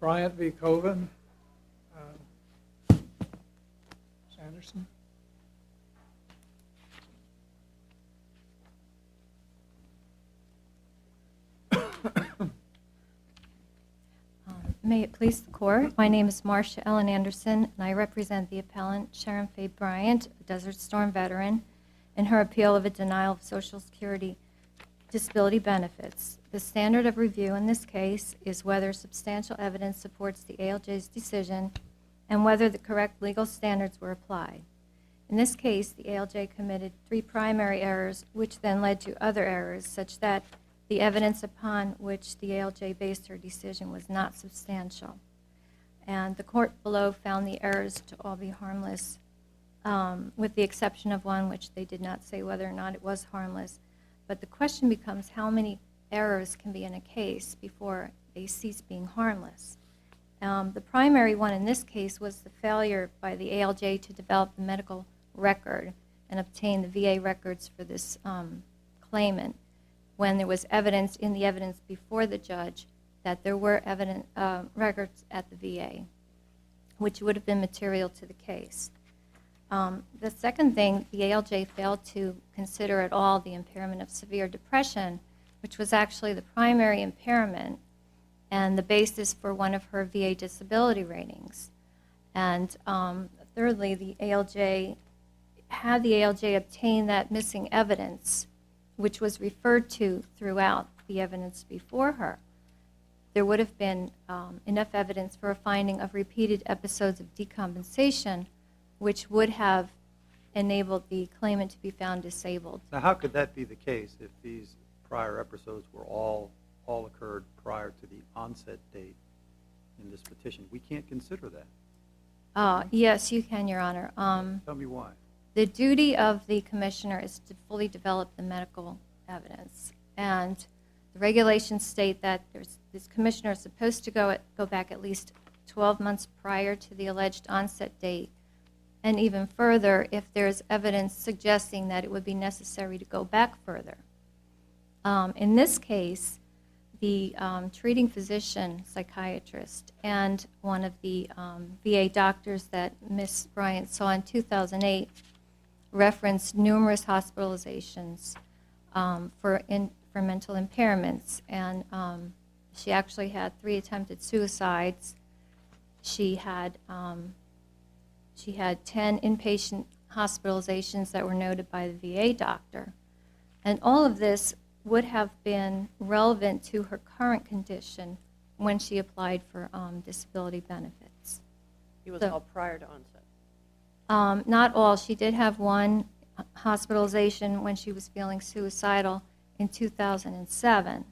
Bryant v. Colvin. Sanderson. May it please the Court, my name is Marcia Ellen Anderson, and I represent the appellant Sharon Faye Bryant, a Desert Storm veteran, in her appeal of a denial of Social Security disability benefits. The standard of review in this case is whether substantial evidence supports the ALJ's decision and whether the correct legal standards were applied. In this case, the ALJ committed 3 primary errors, which then led to other errors, such that the evidence upon which the ALJ based her decision was not substantial. And the court below found the errors to all be harmless, with the exception of one which they did not say whether or not it was harmless. But the question becomes how many errors can be in a case before they cease being harmless. The primary one in this case was the failure by the ALJ to develop the medical record and obtain the VA records for this claimant, when there was evidence in the evidence before the judge that there were records at the VA, which would have been material to the case. The second thing, the ALJ failed to consider at all the impairment of severe depression, which was actually the primary impairment and the basis for one of her VA disability ratings. And thirdly, the ALJ had the ALJ obtain that missing evidence, which was referred to throughout the evidence before her, there would have been enough evidence for a finding of repeated episodes of decompensation, which would have enabled the claimant to be found disabled. Now, how could that be the case if these prior episodes were all occurred prior to the onset date in this petition? We can't consider that. Yes, you can, Your Honor. Tell me why. The duty of the commissioner is to fully develop the medical evidence, and the regulations state that this commissioner is supposed to go back at least 12 months prior to the alleged onset date, and even further if there's evidence suggesting that it would be necessary to go back further. In this case, the treating physician, psychiatrist, and one of the VA doctors that Ms. Bryant saw in 2008 referenced numerous hospitalizations for mental impairments, and she actually had 3 attempted suicides. She had 10 inpatient hospitalizations that were noted by the VA doctor, and all of this would have been relevant to her current condition when she applied for disability benefits. It was all prior to onset. Not all. She did have one hospitalization when she was feeling suicidal in 2007.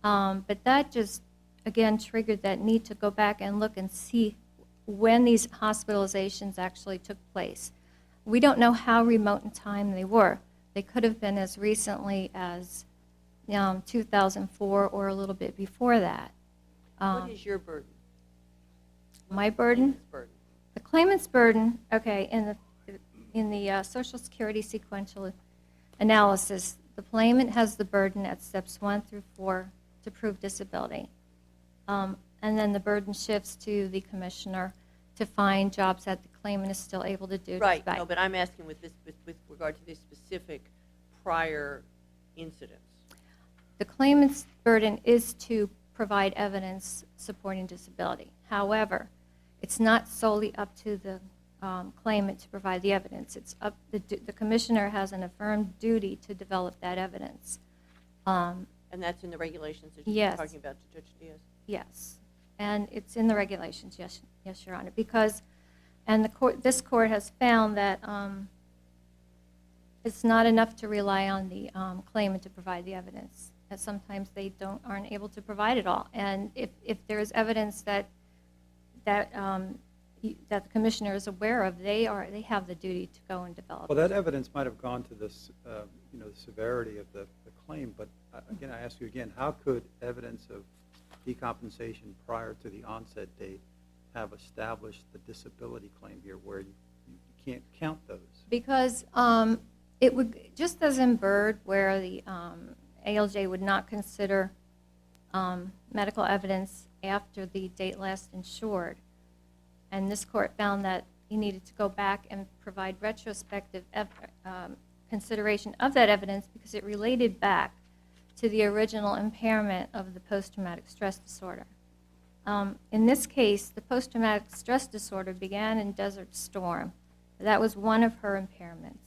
But that just, again, triggered that need to go back and look and see when these hospitalizations actually took place. We don't know how remote in time they were. They could have been as recently as 2004 or a little bit before that. What is your burden? My burden? Burden. The claimant's burden, okay, in the Social Security sequential analysis, the claimant has the burden at steps 1 through 4 to prove disability. And then the burden shifts to the commissioner to find jobs that the claimant is still able to do. Right, no, but I'm asking with regard to this specific prior incidents. The claimant's burden is to provide evidence supporting disability. However, it's not solely up to the claimant to provide the evidence. It's up the commissioner has an affirmed duty to develop that evidence. And that's in the regulations that Yes. you're talking about, Judge Diaz? Yes, and it's in the regulations, yes, Your Honor, because, and this court has found that it's not enough to rely on the claimant to provide the evidence, that sometimes they aren't able to provide it all. And if there is evidence that the commissioner is aware of, they have the duty to go and develop. Well, that evidence might have gone to this, the severity of the claim, but again, I ask you again, how could evidence of decompensation prior to the onset date have established the disability claim here where you can't count those? Because it would, just as in Byrd, where the ALJ would not consider medical evidence after the date last insured. And this court found that he needed to go back and provide retrospective consideration of that evidence because it related back to the original impairment of the post-traumatic stress disorder. In this case, the post-traumatic stress disorder began in Desert Storm. That was one of her impairments.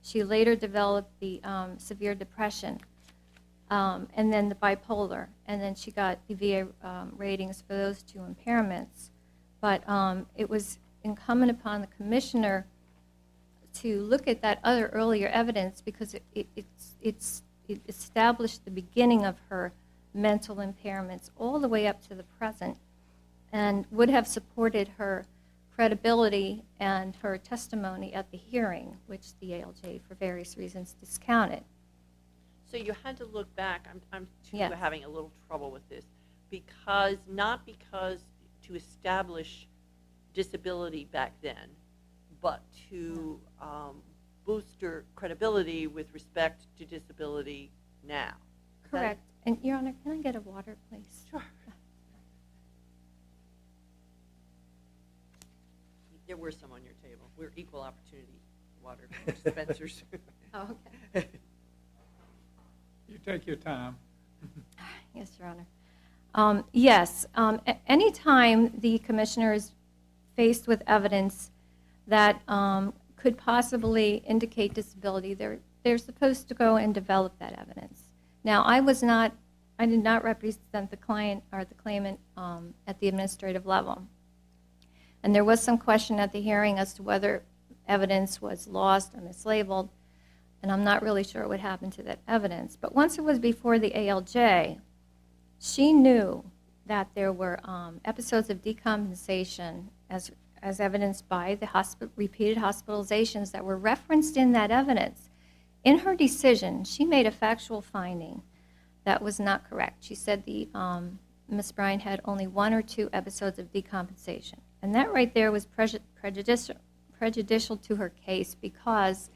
She later developed the severe depression, and then the bipolar, and then she got the VA ratings for those two impairments. But it was incumbent upon the commissioner to look at that other earlier evidence because it established the beginning of her mental impairments all the way up to the present and would have supported her credibility and her testimony at the hearing, which the ALJ, for various reasons, discounted. So you had to look back. I'm too Yes. having a little trouble with this not because to establish disability back then, but to boost her credibility with respect to disability now. Is that- Correct. And, Your Honor, can I get a water, please? Sure. There were some on your table. We're equal opportunity water dispensers. Oh, okay. You take your time. Yes, Your Honor. Yes, anytime the commissioner is faced with evidence that could possibly indicate disability, they're supposed to go and develop that evidence. Now, I did not represent the client or the claimant at the administrative level. And there was some question at the hearing as to whether evidence was lost or mislabeled, and I'm not really sure what happened to that evidence. But once it was before the ALJ, she knew that there were episodes of decompensation as evidenced by the repeated hospitalizations that were referenced in that evidence. In her decision, she made a factual finding that was not correct. She said Ms. Bryant had only 1 or 2 episodes of decompensation. And that right there was prejudicial to her case because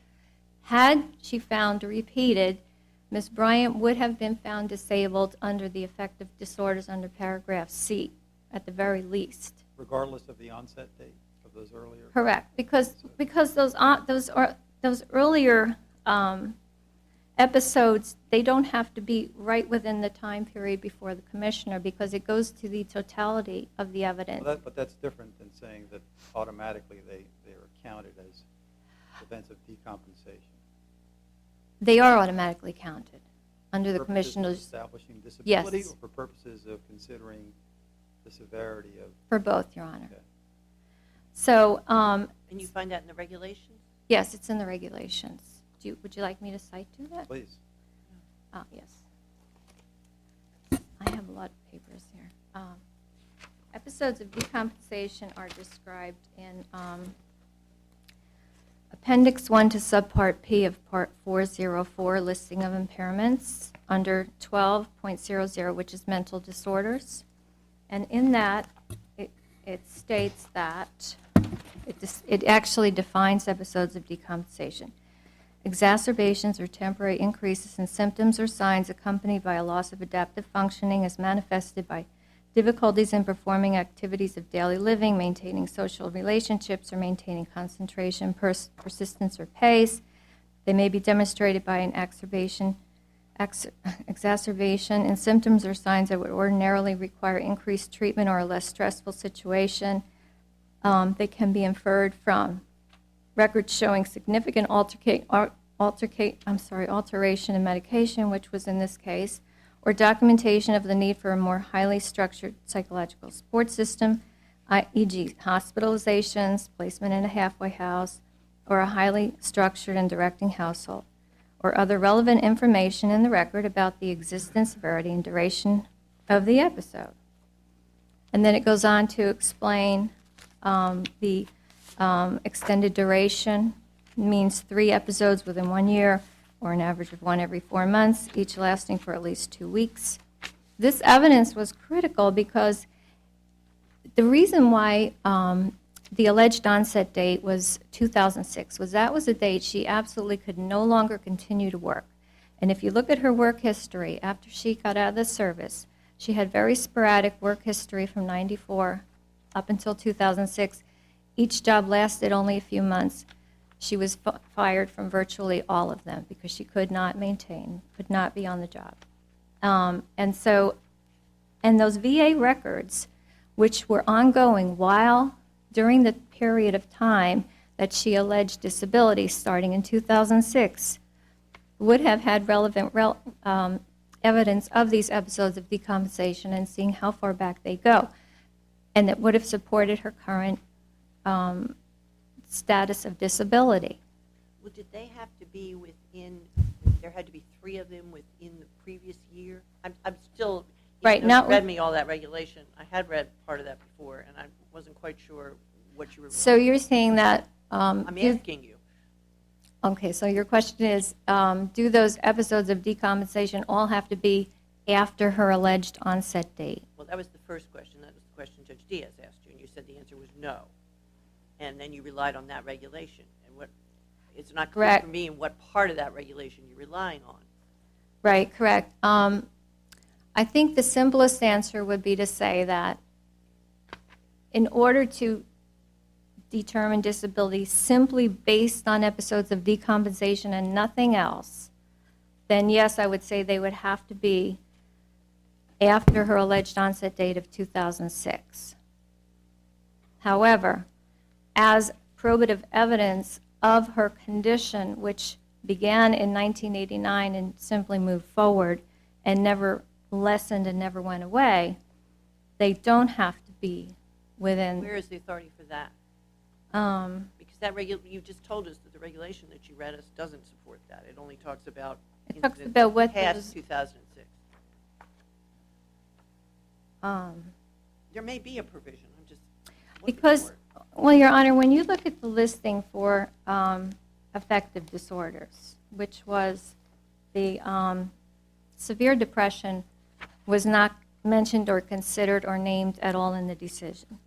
had she found repeated, Ms. Bryant would have been found disabled under the affective disorders under paragraph C at the very least. Regardless of the onset date of those earlier? Correct, because those earlier episodes, they don't have to be right within the time period before the commissioner because it goes to the totality of the evidence. Well, but that's different than saying that automatically they are counted as events of decompensation. They are automatically counted under the For purposes of commissioner's, establishing disability Yes. or for purposes of considering the severity of? for both, Your Honor. Okay. So, And you find that in the regulations? yes, it's in the regulations. Would you like me to cite to that? Please. Yes. I have a lot of papers here. Episodes of decompensation are described in Appendix 1 to Subpart P of Part 404, Listing of Impairments, under 12.00, which is mental disorders. And in that, it states that, it actually defines episodes of decompensation. Exacerbations or temporary increases in symptoms or signs accompanied by a loss of adaptive functioning as manifested by difficulties in performing activities of daily living, maintaining social relationships, or maintaining concentration, persistence, or pace. They may be demonstrated by an exacerbation in symptoms or signs that would ordinarily require increased treatment or a less stressful situation. They can be inferred from records showing significant alteration in medication, which was in this case, or documentation of the need for a more highly structured psychological support system, e.g. hospitalizations, placement in a halfway house, or a highly structured and directing household, or other relevant information in the record about the existence, severity, and duration of the episode. And then it goes on to explain the extended duration means 3 episodes within 1 year, or an average of 1 every 4 months, each lasting for at least 2 weeks. This evidence was critical because the reason why the alleged onset date was 2006 was that was a date she absolutely could no longer continue to work. And if you look at her work history after she got out of the service, She had very sporadic work history from 94 up until 2006. Each job lasted only a few months. She was fired from virtually all of them because she could not maintain, could not be on the job. And those VA records, which were ongoing during the period of time that she alleged disability starting in 2006, would have had relevant evidence of these episodes of decompensation and seeing how far back they go. And that would have supported her current status of disability. Well, did they have to be within, there had to be 3 of them within the previous year? I'm still, Right, you not read me all that regulation. I had read part of that before, and I wasn't quite sure what you were. So you're saying that... I'm asking you. Okay, so your question is, do those episodes of decompensation all have to be after her alleged onset date? Well, that was the first question. That was the question Judge Diaz asked you, and you said the answer was no. And then you relied on that regulation. And it's not clear Correct. for me in what part of that regulation you're relying on. Right, correct. I think the simplest answer would be to say that in order to determine disability simply based on episodes of decompensation and nothing else, then yes, I would say they would have to be after her alleged onset date of 2006. However, as probative evidence of her condition, which began in 1989 and simply moved forward and never lessened and never went away, they don't have to be within... Where is the authority for that? Because that you just told us that the regulation that you read us doesn't support that. It only talks about It talks incidents about what past those- 2006. There may be a provision. I'm just looking Because, for it. well, Your Honor, when you look at the listing for affective disorders, which was the severe depression was not mentioned or considered or named at all in the decision.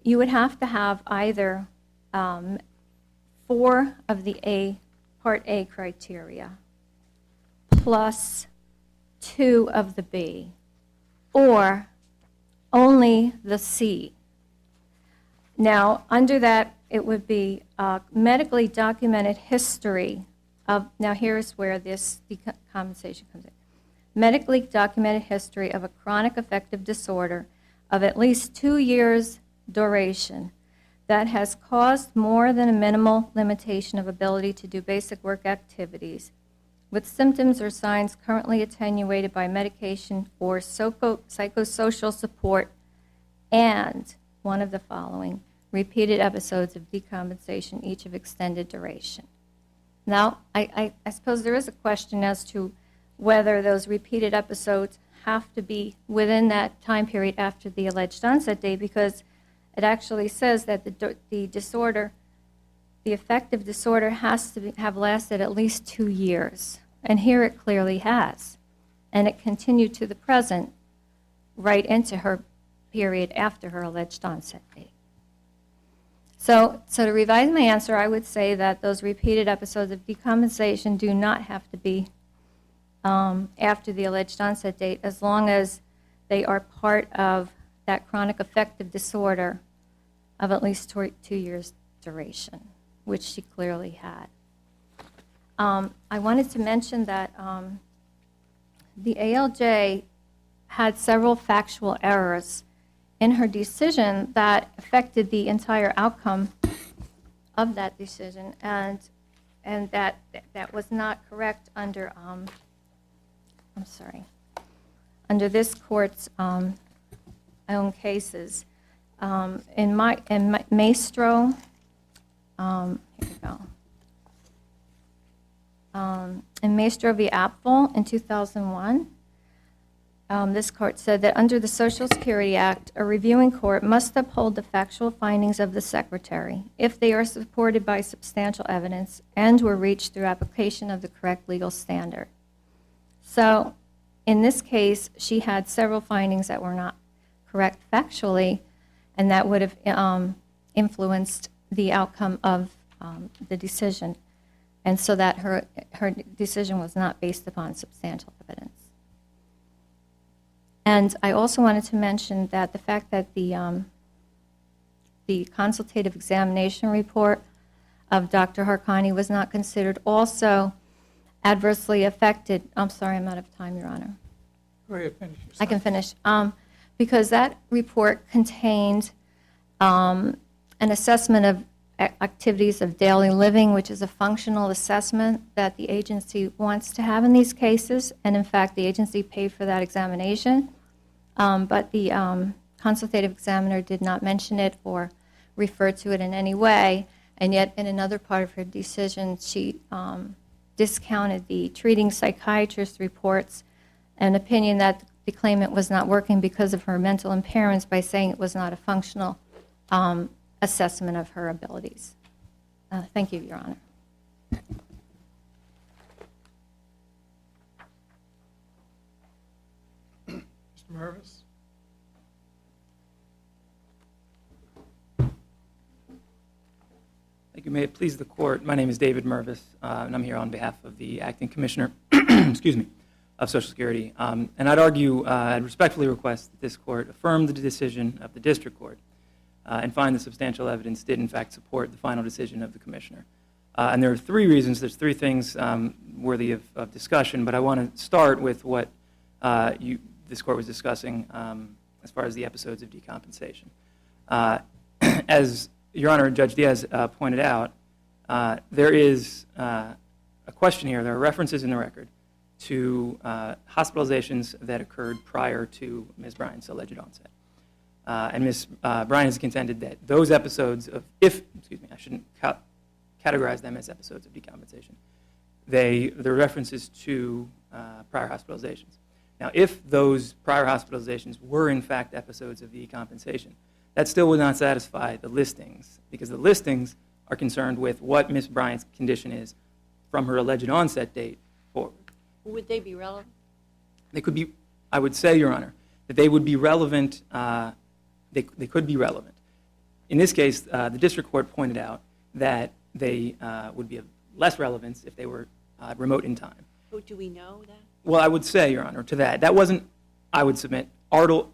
You would have to have either 4 of the Part A criteria plus 2 of the B, or only the C. Now, under that, it would be medically documented history of, now here's where this decompensation comes in. Medically documented history of a chronic affective disorder of at least 2 years duration that has caused more than a minimal limitation of ability to do basic work activities with symptoms or signs currently attenuated by medication or psychosocial support, and one of the following: repeated episodes of decompensation, each of extended duration. Now, I suppose there is a question as to whether those repeated episodes have to be within that time period after the alleged onset date, because it actually says that the disorder, the affective disorder, has to have lasted at least 2 years. And here it clearly has. And it continued to the present, right into her period after her alleged onset date. So to revise my answer, I would say that those repeated episodes of decompensation do not have to be after the alleged onset date, as long as they are part of that chronic affective disorder of at least 2 years duration, which she clearly had. I wanted to mention that the ALJ had several factual errors in her decision that affected the entire outcome of that decision, and that was not correct under under this court's own cases. In Maestro, here we go. In Maestro v. Apfel in 2001, this court said that under the Social Security Act, a reviewing court must uphold the factual findings of the secretary if they are supported by substantial evidence and were reached through application of the correct legal standard. So in this case, she had several findings that were not correct factually, and that would have influenced the outcome of the decision. and so that her decision was not based upon substantial evidence. And I also wanted to mention that the fact that the consultative examination report of Dr. Harkani was not considered also adversely affected. I'm sorry, I'm out of time, Your Honor. Go ahead, finish your I can sentence. finish. Because that report contained an assessment of activities of daily living, which is a functional assessment that the agency wants to have in these cases. And in fact, the agency paid for that examination. But the consultative examiner did not mention it or refer to it in any way. And yet, in another part of her decision, she discounted the treating psychiatrist reports, an opinion that the claimant was not working because of her mental impairments by saying it was not a functional assessment of her abilities. Thank you, Your Honor. Mr. Mervis? Thank you. May it please the Court, my name is David Mervis, and I'm here on behalf of the Acting Commissioner excuse me, of Social Security. And I'd argue, I'd respectfully request that this Court affirm the decision of the District Court and find that substantial evidence did in fact support the final decision of the Commissioner. And there are three reasons, there's three things worthy of discussion, but I want to start with what this Court was discussing as far as the episodes of decompensation. As Your Honor, Judge Diaz pointed out, there is a question here. There are references in the record to hospitalizations that occurred prior to Ms. Bryant's alleged onset. And Ms. Bryant has contended that those episodes of, I shouldn't categorize them as episodes of decompensation. They're references to prior hospitalizations. Now, if those prior hospitalizations were in fact episodes of decompensation, that still would not satisfy the listings, because the listings are concerned with what Ms. Bryant's condition is from her alleged onset date forward. Would they be relevant? They could be, I would say, Your Honor, that they would be relevant, they could be relevant. In this case, the District Court pointed out that they would be of less relevance if they were remote in time. Oh, do we know that? Well, I would say, Your Honor, to that wasn't, I would submit, idle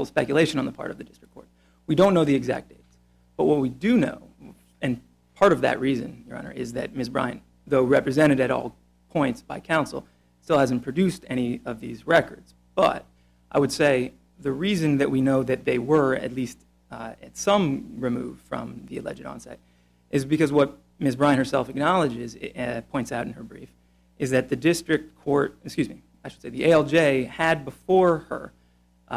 speculation on the part of the District Court. We don't know the exact dates. But what we do know, and part of that reason, Your Honor, is that Ms. Bryant, though represented at all points by counsel, still hasn't produced any of these records. But I would say the reason that we know that they were at least at some remove from the alleged onset is because what Ms. Bryant herself acknowledges, points out in her brief, is that the District Court, the ALJ had before her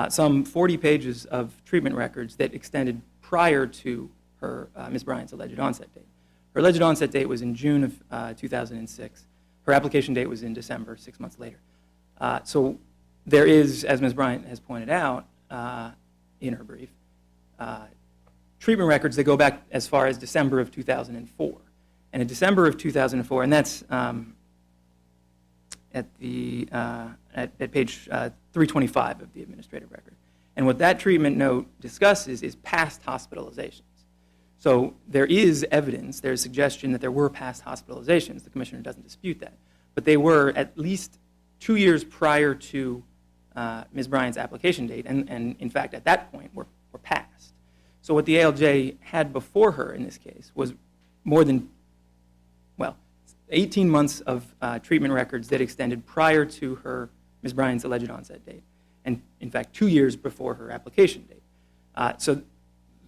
some 40 pages of treatment records that extended prior to her, Ms. Bryant's alleged onset date. Her alleged onset date was in June of 2006. Her application date was in December, 6 months later. So there is, as Ms. Bryant has pointed out in her brief, treatment records that go back as far as December of 2004. And in December of 2004, and that's at page 325 of the administrative record. And what that treatment note discusses is past hospitalizations. So there is evidence, there's suggestion that there were past hospitalizations. The Commissioner doesn't dispute that. But they were at least 2 years prior to Ms. Bryant's application date, and in fact at that point were passed. So what the ALJ had before her in this case was more than, 18 months of treatment records that extended prior to her, Ms. Bryant's alleged onset date, and in fact 2 years before her application date. So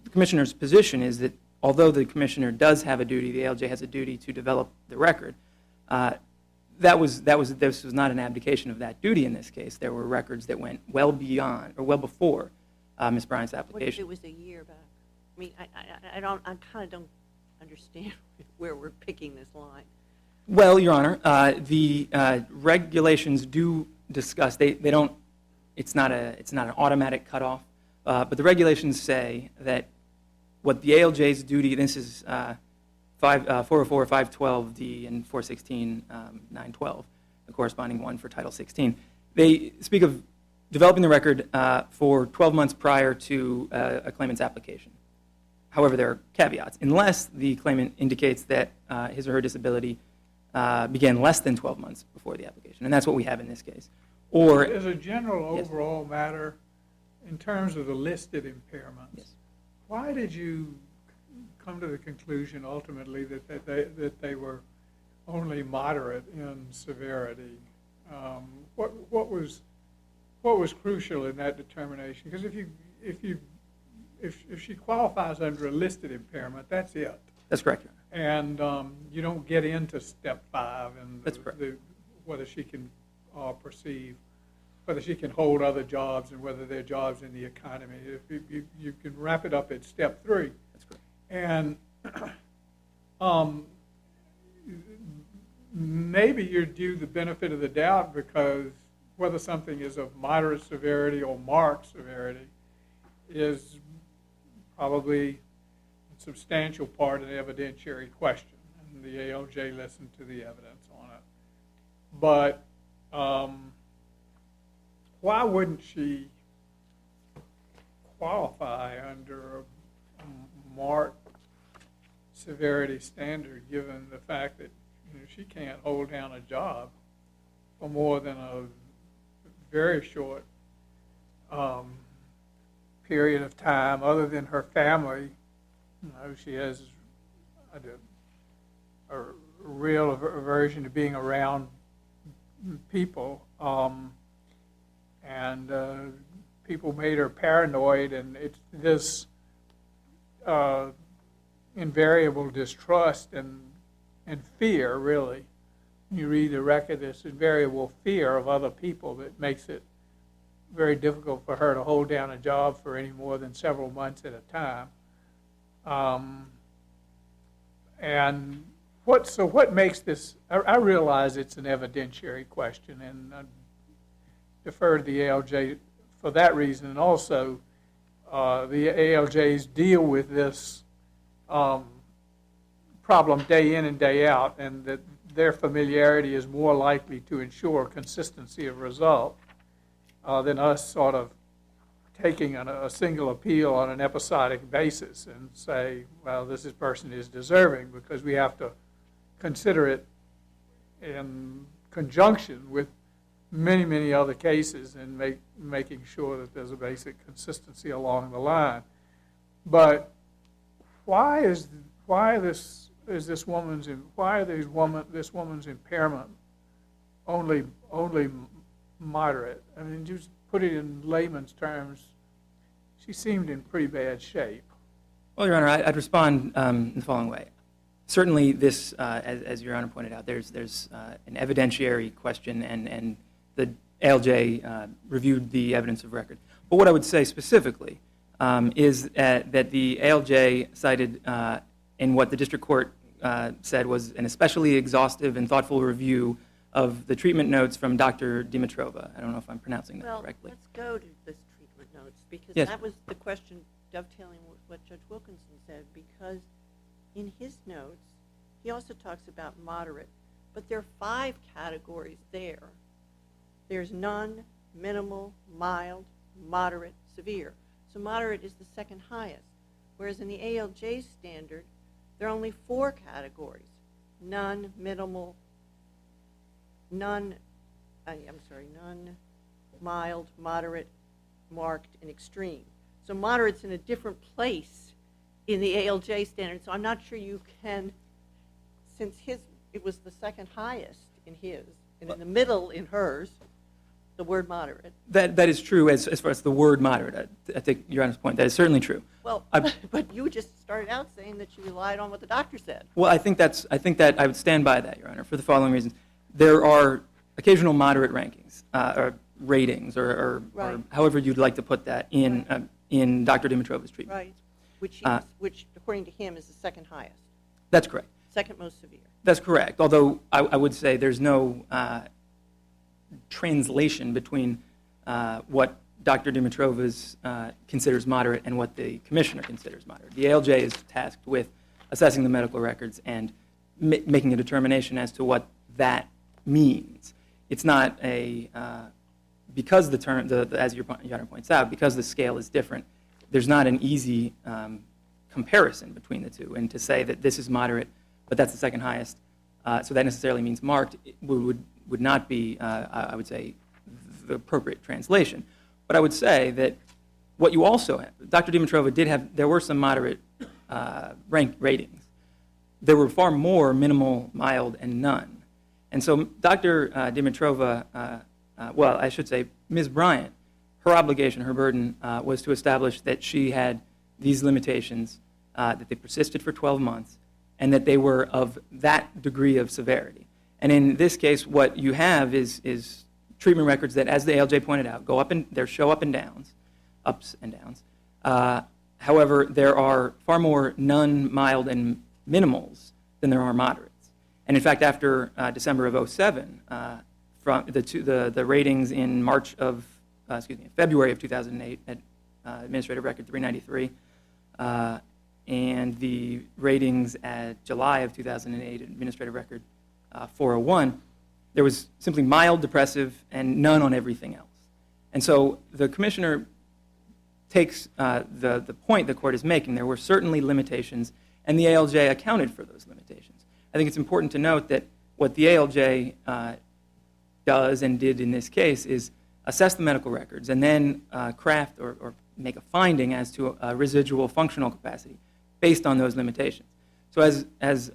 the Commissioner's position is that although the Commissioner does have a duty, the ALJ has a duty to develop the record, this was not an abdication of that duty in this case. There were records that went well beyond, or well before Ms. Bryant's What if application. it was a year back? I mean, I kind of don't understand where we're picking this line. Well, Your Honor, the regulations do discuss, they don't, it's not an automatic cutoff, but the regulations say that what the ALJ's duty, this is 404, 512D, and 416, 912, the corresponding one for Title 16. They speak of developing the record for 12 months prior to a claimant's application. However, there are caveats. Unless the claimant indicates that his or her disability began less than 12 months before the application, and that's what we have in this case. Or, As a general Yes. overall matter, in terms of the listed impairments, Yes. why did you come to the conclusion ultimately that they were only moderate in severity? What was crucial in that determination? Because if she qualifies under a listed impairment, that's it. that's correct, Your Honor. And you don't get into step 5 and That's correct. whether she can perceive, whether she can hold other jobs and whether they're jobs in the economy. If you can wrap it up at step 3. That's correct. And maybe you're due the benefit of the doubt because whether something is of moderate severity or marked severity is probably a substantial part of the evidentiary question. And the ALJ listened to the evidence on it. But why wouldn't she qualify under a marked severity standard given the fact that she can't hold down a job for more than a very short period of time, other than her family? She has a real aversion to being around people, and people made her paranoid, and it's this invariable distrust and fear, really. You read the record, this invariable fear of other people that makes it very difficult for her to hold down a job for any more than several months at a time. And what makes this, I realize it's an evidentiary question, and I defer to the ALJ for that reason, and also the ALJs deal with this problem day in and day out, and that their familiarity is more likely to ensure consistency of result than us sort of taking a single appeal on an episodic basis and say, well, this person is deserving, because we have to consider it in conjunction with many, many other cases and making sure that there's a basic consistency along the line. But why is this woman's impairment only moderate? I mean, just put it in layman's terms, she seemed in pretty bad shape. Well, Your Honor, I'd respond in the following way. Certainly this, as Your Honor pointed out, there's an evidentiary question, and the ALJ reviewed the evidence of record. But what I would say specifically is that the ALJ cited in what the district court said was an especially exhaustive and thoughtful review of the treatment notes from Dr. Dimitrova. I don't know if I'm pronouncing that correctly. Well, let's go to this treatment notes, because Yes. that was the question dovetailing with what Judge Wilkinson said, because in his notes, he also talks about moderate, but there are 5 categories there. There's none, minimal, mild, moderate, severe. So moderate is the second highest, whereas in the ALJ standard, there are only 4 categories: none, minimal, none, mild, moderate, marked, and extreme. So moderate's in a different place in the ALJ standard, so I'm not sure you can, since it was the second highest in his, and in the middle in hers, the word moderate. That is true as far as the word moderate. I take Your Honor's point. That is certainly true. Well, but you just started out saying that you relied on what the doctor said. Well, I think that I would stand by that, Your Honor, for the following reasons. There are occasional moderate rankings or ratings, or Right. however you'd like to put that in Dr. Dimitrova's treatment. Right, which according to him is the second highest, That's correct. second most severe. That's correct. Although I would say there's no translation between what Dr. Dimitrova's considers moderate and what the commissioner considers moderate. The ALJ is tasked with assessing the medical records and making a determination as to what that means. It's not because the term, as Your Honor points out, because the scale is different, there's not an easy comparison between the two, and to say that this is moderate, but that's the second highest, so that necessarily means marked, would not be, I would say, the appropriate translation. But I would say that what you also have, Dr. Dimitrova did have, there were some moderate ratings. There were far more minimal, mild, and none. And so Dr. Dimitrova, well, I should say Ms. Bryant, her obligation, her burden, was to establish that she had these limitations, that they persisted for 12 months, and that they were of that degree of severity. And in this case, what you have is treatment records that, as the ALJ pointed out, go up and there show up and downs, ups and downs. However, there are far more none, mild, and minimals than there are moderates. And in fact, after December of 2007, from the ratings in February of 2008 at Administrative Record 393, and the ratings at July of 2008 at Administrative Record 401, there was simply mild depressive and none on everything else. And so the commissioner takes the point the court is making. There were certainly limitations, and the ALJ accounted for those limitations. I think it's important to note that what the ALJ does and did in this case is assess the medical records and then craft or make a finding as to a residual functional capacity based on those limitations. So as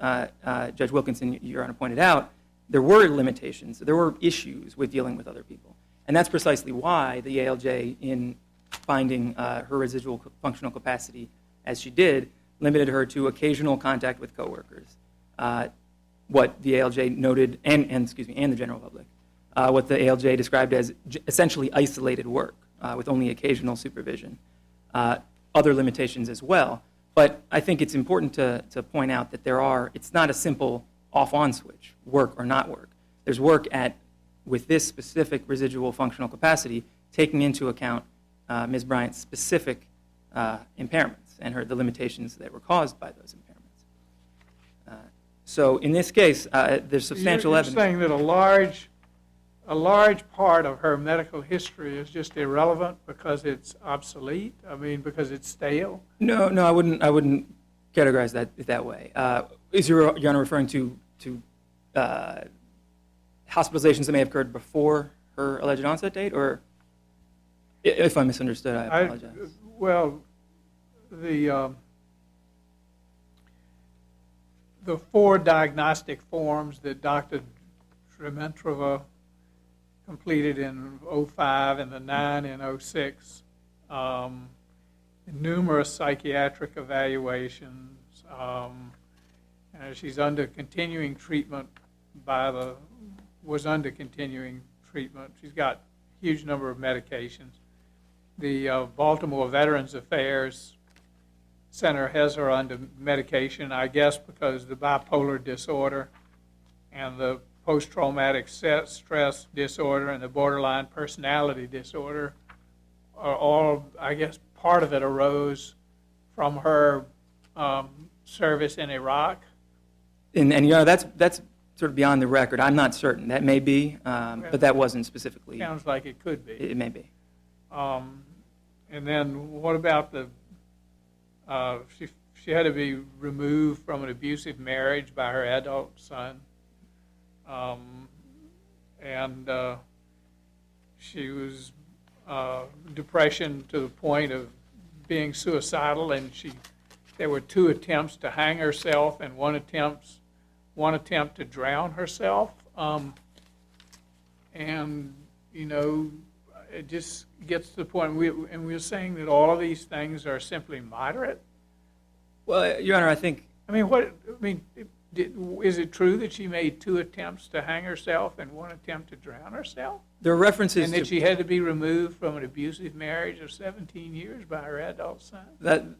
Judge Wilkinson, Your Honor, pointed out, there were limitations, there were issues with dealing with other people. And that's precisely why the ALJ, in finding her residual functional capacity as she did, limited her to occasional contact with coworkers. What the ALJ noted, and the general public, what the ALJ described as essentially isolated work with only occasional supervision. Other limitations as well. But I think it's important to point out that it's not a simple off-on switch, work or not work. There's work with this specific residual functional capacity, taking into account Ms. Bryant's specific impairments and the limitations that were caused by those impairments. So in this case, there's substantial evidence. You're saying that a large part of her medical history is just irrelevant because it's obsolete? I mean, because it's stale? No, I wouldn't categorize that way. Is Your Honor referring to hospitalizations that may have occurred before her alleged onset date, or if I misunderstood, I apologize. Well, the 4 diagnostic forms that Dr. Dimitrova completed in 2005 and the 9 in 2006, numerous psychiatric evaluations. She's under continuing treatment was under continuing treatment. She's got a huge number of medications. The Baltimore Veterans Affairs Center has her under medication, I guess because the bipolar disorder and the post-traumatic stress disorder and the borderline personality disorder are all, I guess, part of it arose from her service in Iraq. And Your Honor, that's sort of beyond the record. I'm not certain. That may be, but that wasn't specifically. Sounds like it could be. It may be. And then what about she had to be removed from an abusive marriage by her adult son. And she was depression to the point of being suicidal, and there were 2 attempts to hang herself and one attempt to drown herself. And it just gets to the point, we're saying that all of these things are simply moderate. Well, Your Honor, I think. Is it true that she made 2 attempts to hang herself and 1 attempt to drown herself? There are references and that she had to be removed from an abusive marriage of 17 years by her adult son?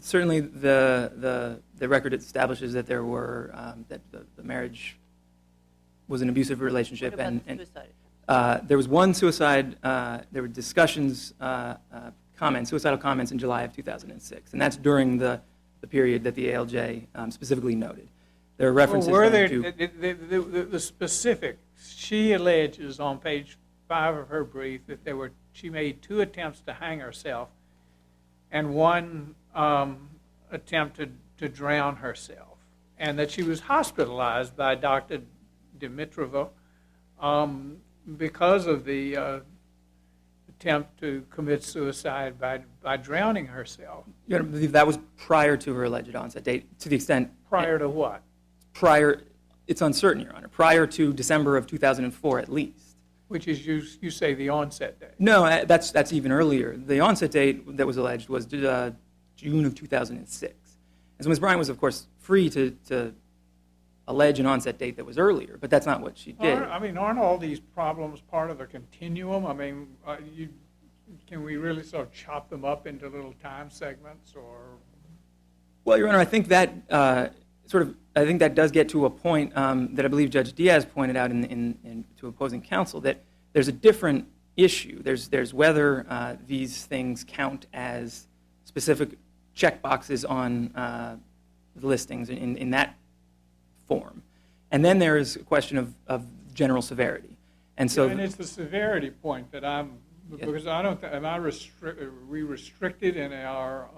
Certainly the record establishes that there were that the marriage was an abusive relationship. What about the suicide? There was one suicide. There were discussions, suicidal comments in July of 2006, and that's during the period that the ALJ specifically noted. There are references to the specific. She alleges on page 5 of her brief that she made 2 attempts to hang herself, and one attempted to drown herself, and that she was hospitalized by Dr. Dimitrova because of the attempt to commit suicide by drowning herself. I believe that was prior to her alleged onset date, to the extent. Prior to what? Prior, it's uncertain, Your Honor, prior to December of 2004 at least. Which is, you say, the onset date. No, that's even earlier. The onset date that was alleged was June of 2006. And so Ms. Bryant was, of course, free to allege an onset date that was earlier, but that's not what she did. I mean, aren't all these problems part of a continuum? I mean, can we really sort of chop them up into little time segments, or? Well, Your Honor, I think that I think that does get to a point that I believe Judge Diaz pointed out to opposing counsel, that there's a different issue. There's whether these things count as specific checkboxes on the listings in that form. And then there is a question of general severity. And so, and it's the severity point that because I don't, are we restricted in our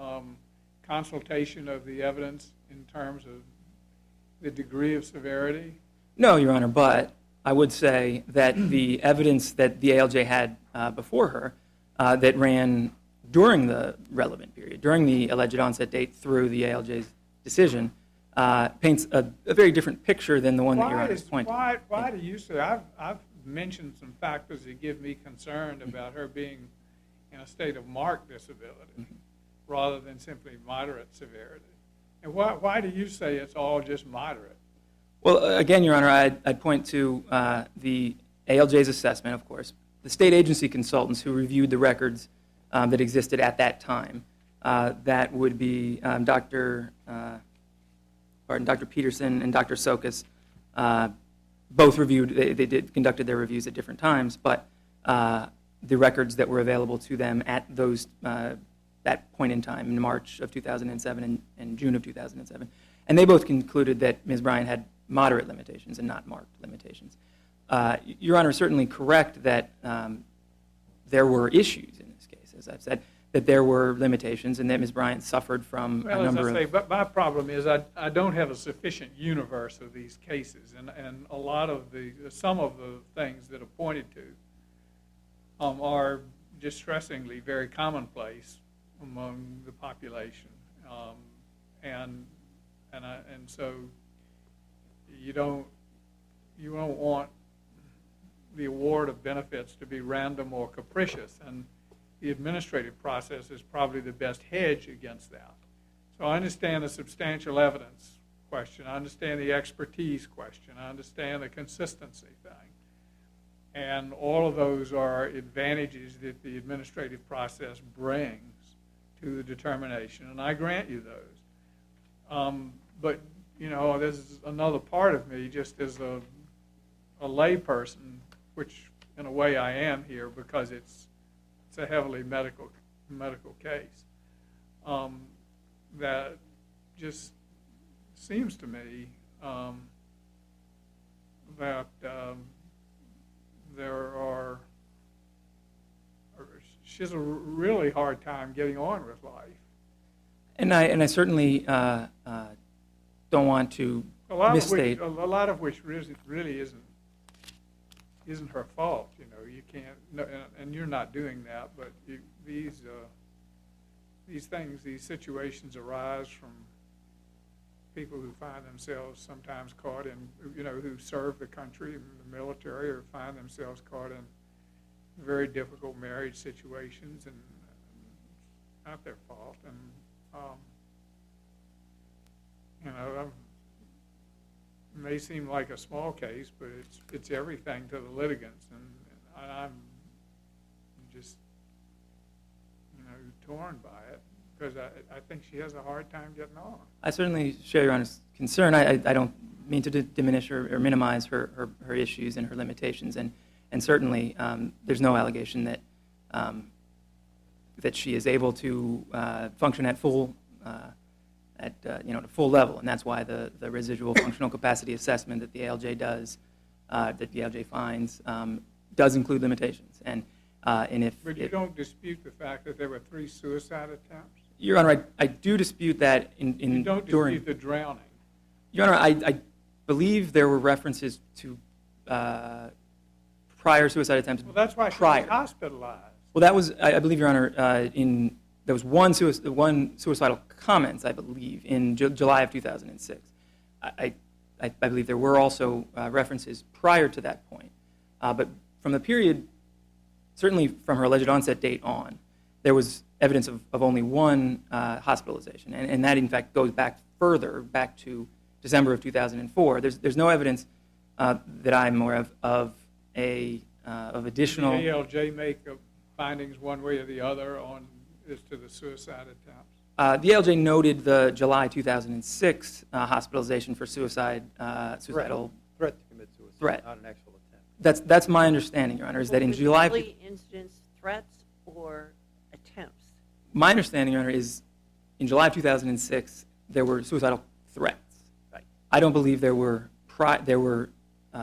consultation of the evidence in terms of the degree of severity? No, Your Honor, but I would say that the evidence that the ALJ had before her that ran during the relevant period, during the alleged onset date through the ALJ's decision, paints a very different picture than the one that Your Honor is pointing. Why do you say? I've mentioned some factors that give me concern about her being in a state of marked disability rather than simply moderate severity. And why do you say it's all just moderate? Well, again, Your Honor, I'd point to the ALJ's assessment, of course, the state agency consultants who reviewed the records that existed at that time. That would be Dr. Peterson and Dr. Sokas. Both reviewed, they conducted their reviews at different times, but the records that were available to them at that point in time, in March of 2007 and June of 2007. And they both concluded that Ms. Bryant had moderate limitations and not marked limitations. Your Honor is certainly correct that there were issues in this case, as I've said, that there were limitations and that Ms. Bryant suffered from a number of... But my problem is I don't have a sufficient universe of these cases, and a lot of some of the things that are pointed to are distressingly very commonplace among the population, and so you don't want the award of benefits to be random or capricious, and the administrative process is probably the best hedge against that. So I understand the substantial evidence question, I understand the expertise question, I understand the consistency thing, and all of those are advantages that the administrative process brings to the determination, and I grant you those. But, you know, there's another part of me, just as a layperson, which in a way I am here because it's a heavily medical case, that just seems to me that she has a really hard time getting on with life. And I certainly don't want to misstate. A lot of which really isn't her fault. You know, you can't, and you're not doing that. But these things, these situations arise from people who find themselves sometimes caught in, you know, who serve the country in the military, or find themselves caught in very difficult marriage situations, and not their fault. And you know, it may seem like a small case, but it's everything to the litigants, and I'm just, you know, torn by it because I think she has a hard time getting on. I certainly share Your Honor's concern. I don't mean to diminish or minimize her issues and her limitations, and certainly there's no allegation that that she is able to function at full at a full level, and that's why the residual functional capacity assessment that the ALJ does, that the ALJ finds, does include limitations. And if but you don't dispute the fact that there were 3 suicide attempts? Your Honor, I do dispute that You don't during. dispute the drowning. Your Honor, I believe there were references to prior suicide attempts. Well, that's why she prior. was hospitalized. Well, that was, I believe, Your Honor, there was one suicidal comment, I believe, in July of 2006. I believe there were also references prior to that point. But from the period, certainly from her alleged onset date on, there was evidence of only one hospitalization. And that, in fact, goes back further, back to December of 2004. There's no evidence that I'm aware of additional. Did the ALJ make findings one way or the other as to the suicide attempts? The ALJ noted the July 2006 hospitalization for suicidal. Threat to commit suicide, Threat. not an actual attempt. That's my understanding, Your Honor, is that in July. Early incidents, threats, or attempts? My understanding, Your Honor, is in July of 2006 there were suicidal threats. Right. I don't believe there were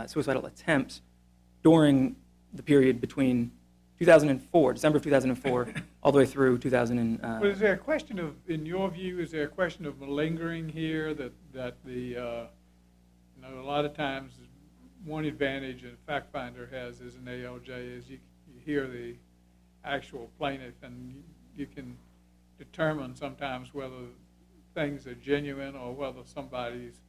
suicidal attempts during the period between 2004, December of 2004, all the way through 2000. But is there a question of, in your view, is there a question of malingering here that a lot of times one advantage a fact finder has as an ALJ is you hear the actual plaintiff and you can determine sometimes whether things are genuine or whether somebody's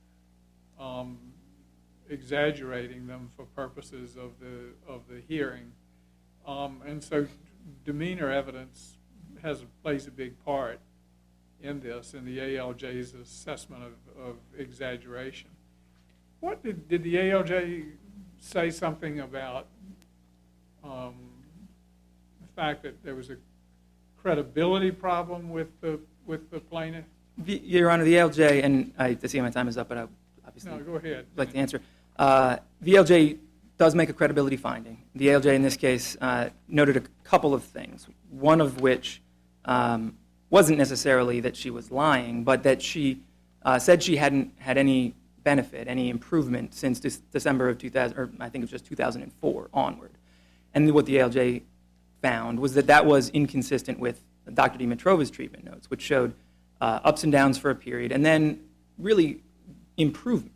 exaggerating them for purposes of the hearing. And so demeanor evidence plays a big part in this, in the ALJ's assessment of exaggeration. What did the ALJ say something about the fact that there was a credibility problem with the plaintiff? Your Honor, the ALJ, and I see my time is up, but I obviously No, go ahead. like to answer. The ALJ does make a credibility finding. The ALJ in this case noted a couple of things, one of which wasn't necessarily that she was lying, but that she said she hadn't had any benefit, any improvement since December of 2000, or I think it was just 2004 onward. And what the ALJ found was that was inconsistent with Dr. Dimitrova's treatment notes, which showed ups and downs for a period, and then really improvement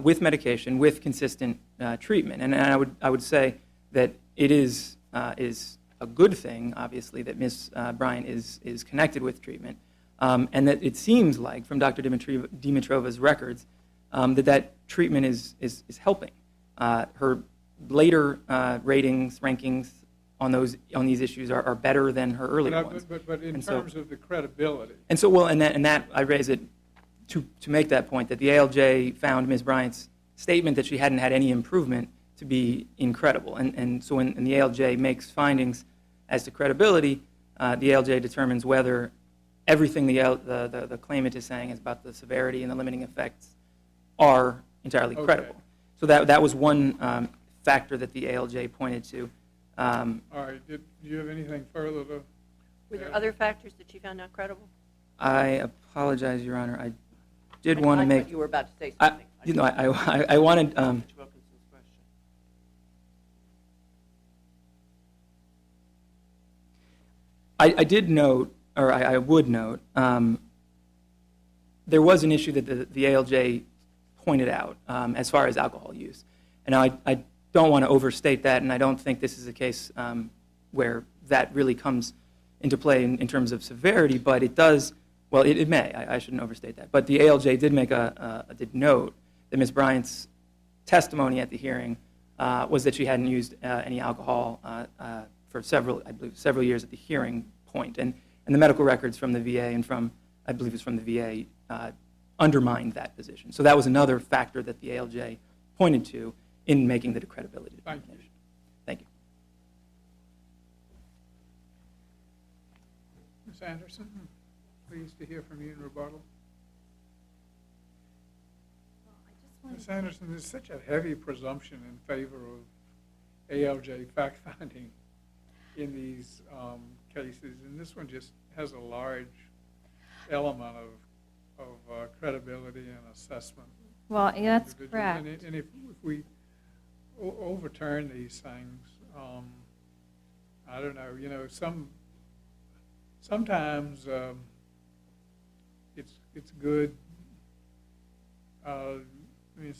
with medication, with consistent treatment. And I would say that it is a good thing, obviously, that Ms. Bryant is connected with treatment, and that it seems like from Dr. Dimitrova's records that treatment is helping. Her later rankings on these issues are better than her earlier ones. But in terms of the credibility. And so, well, and that I raise it to make that point, that the ALJ found Ms. Bryant's statement that she hadn't had any improvement to be incredible. And so when the ALJ makes findings as to credibility, the ALJ determines whether everything the claimant is saying is about the severity and the limiting effects are entirely credible. So that was one factor that the ALJ pointed to. All right. Do you have anything further to? Were there other factors that you found not credible? I apologize, Your Honor. I did want to I make. thought you were about to say something. I wanted. Judge Wilkinson's question. I did note, or I would note, there was an issue that the ALJ pointed out as far as alcohol use. And I don't want to overstate that, and I don't think this is a case where that really comes into play in terms of severity, but it does, well, it may. I shouldn't overstate that. But the ALJ did did note that Ms. Bryant's testimony at the hearing was that she hadn't used any alcohol for several years at the hearing point. And the medical records from the VA and I believe it's from the VA, undermined that position. So that was another factor that the ALJ pointed to in making the credibility determination. Thank you. Ms. Anderson, pleased to hear from you in rebuttal. Ms. Anderson, there's such a heavy presumption in favor of ALJ fact-finding in these cases, and this one just has a large element of credibility and assessment. Well, yeah, that's Individuals. correct. And if we overturn these things, I don't know, some sometimes it's good. I mean,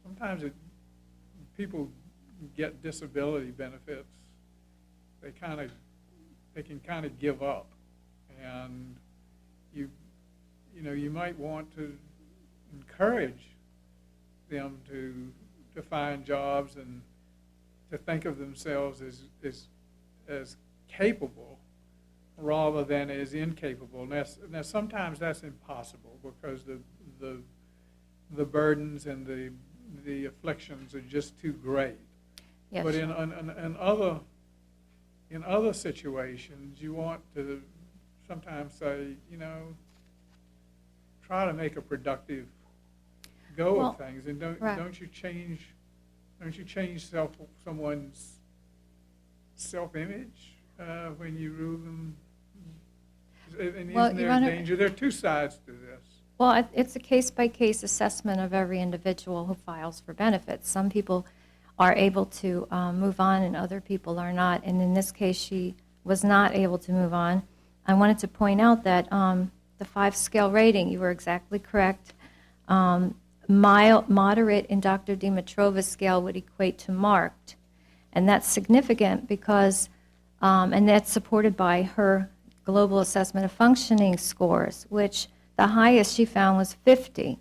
sometimes people get disability benefits. They can kind of give up, and you might want to encourage them to find jobs and to think of themselves as capable rather than as incapable. Now sometimes that's impossible because the burdens and the afflictions are just too great. Yes. But in other situations, you want to sometimes say, try to make a productive go of things, and don't you change someone's self-image when you rule them? And isn't there a danger? There are two sides to this. Well, it's a case-by-case assessment of every individual who files for benefits. Some people are able to move on and other people are not. And in this case, she was not able to move on. I wanted to point out that the 5-scale rating, you were exactly correct. Moderate in Dr. Dimitrova's scale would equate to marked. And that's significant because, and that's supported by her global assessment of functioning scores, which the highest she found was 50.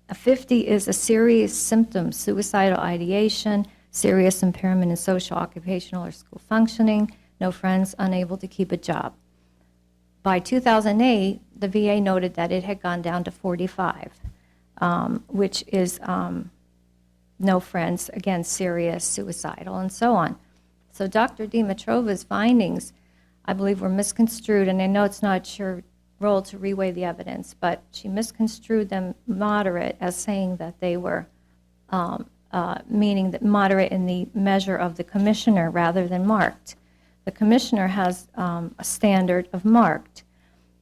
A 50 is a serious symptom, suicidal ideation, serious impairment in social, occupational, or school functioning, no friends, unable to keep a job. By 2008, the VA noted that it had gone down to 45, which is no friends, again, serious, suicidal, and so on. So Dr. Dimitrova's findings, I believe, were misconstrued, and I know it's not your role to reweigh the evidence, but she misconstrued them moderate as saying that they were, meaning that moderate in the measure of the commissioner rather than marked. The commissioner has a standard of marked.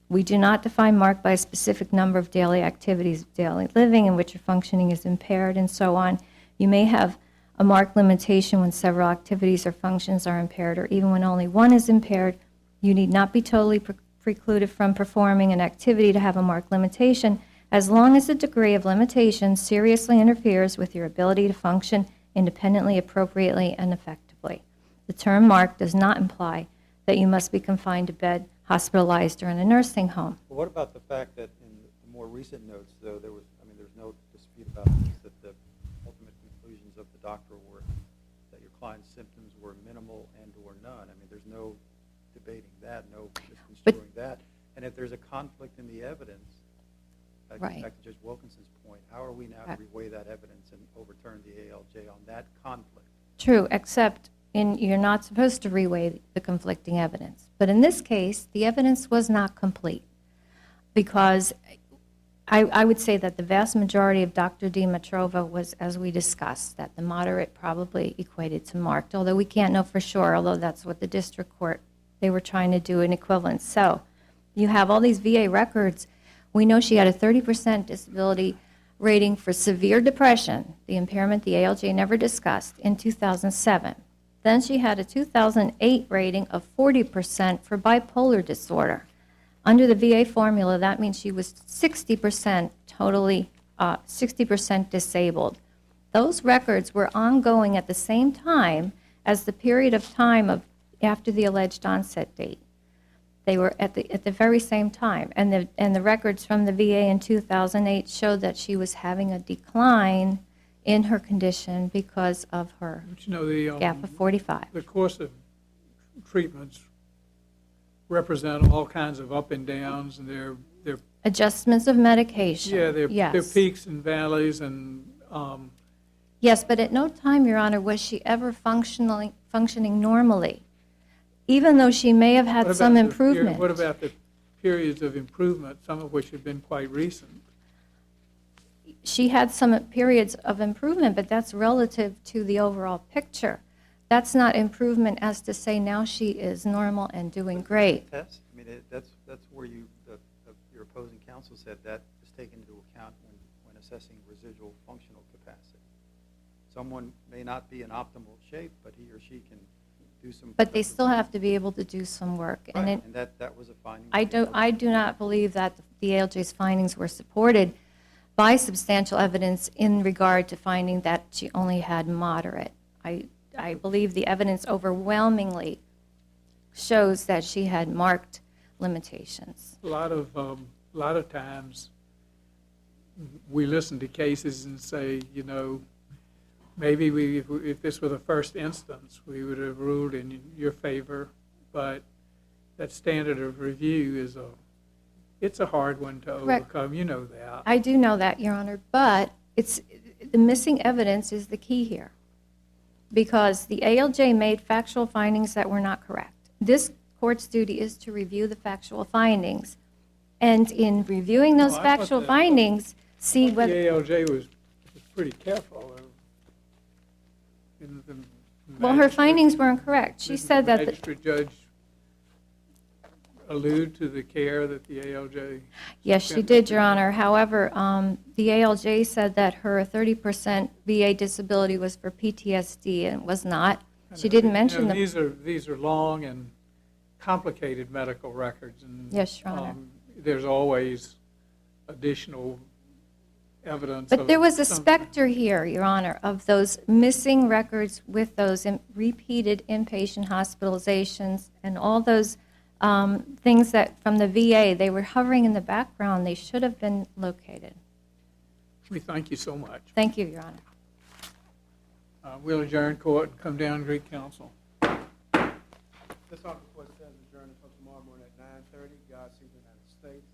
We do not define marked by a specific number of daily activities of daily living in which your functioning is impaired and so on. You may have a marked limitation when several activities or functions are impaired, or even when only one is impaired. You need not be totally precluded from performing an activity to have a marked limitation, as long as the degree of limitation seriously interferes with your ability to function independently, appropriately, and effectively. The term marked does not imply that you must be confined to bed, hospitalized, or in a nursing home. But what about the fact that in the more recent notes, though, there's no dispute about this, that the ultimate conclusions of the doctor were that your client's symptoms were minimal and or none. I mean, there's no debating that, no misconstruing that. And if there's a conflict in the evidence, back to Judge Wilkinson's point, how are we now to reweigh that evidence and overturn the ALJ on that conflict? True, except you're not supposed to reweigh the conflicting evidence. But in this case, the evidence was not complete because I would say that the vast majority of Dr. Dimitrova was, as we discussed, that the moderate probably equated to marked, although we can't know for sure, although that's what the district court, they were trying to do an equivalence. So you have all these VA records. We know she had a 30% disability rating for severe depression, the impairment the ALJ never discussed, in 2007. Then she had a 2008 rating of 40% for bipolar disorder. Under the VA formula, that means she was 60% totally, 60% disabled. Those records were ongoing at the same time as the period of time of after the alleged onset date. They were at the very same time, and the records from the VA in 2008 showed that she was having a decline in her condition because of her gap of 45. The course of treatments represent all kinds of up and downs, and they're Adjustments of medication. yeah, they're yes. peaks and valleys, and Yes, but at no time, Your Honor, was she ever functioning normally, even though she may have had some improvement. What about the periods of improvement, some of which have been quite recent? She had some periods of improvement, but that's relative to the overall picture. That's not improvement as to say now she is normal and doing great. Test? I mean, that's where your opposing counsel said that is taken into account when assessing residual functional capacity. Someone may not be in optimal shape, but he or she can do some. But they still have to be able to do some work. Right, And and that was a finding. I do not believe that the ALJ's findings were supported by substantial evidence in regard to finding that she only had moderate. I believe the evidence overwhelmingly shows that she had marked limitations. A lot of times, we listen to cases and say, you know, maybe if this were the first instance, we would have ruled in your favor, but that standard of review it's a hard one to Correct. overcome, you know that. I do know that, Your Honor, but the missing evidence is the key here, because the ALJ made factual findings that were not correct. This court's duty is to review the factual findings, and in reviewing those Well, I thought factual that- findings, see The whether, ALJ was pretty careful. well, her findings were incorrect. She said that, The magistrate judge allude to the care that the ALJ. yes, she did, Your Honor. However, the ALJ said that her 30% VA disability was for PTSD, and it was not. She didn't mention You know, the, these are long and complicated medical records, and Yes, Your Honor. There's always additional evidence. but of there was a some- specter here, Your Honor, of those missing records with those repeated inpatient hospitalizations and all those things that, from the VA, they were hovering in the background. They should have been located. We thank you so much. Thank you, Your Honor. We'll adjourn court and come down and greet counsel. This honorable court stands adjourned until tomorrow morning at 9:30. God save the United States.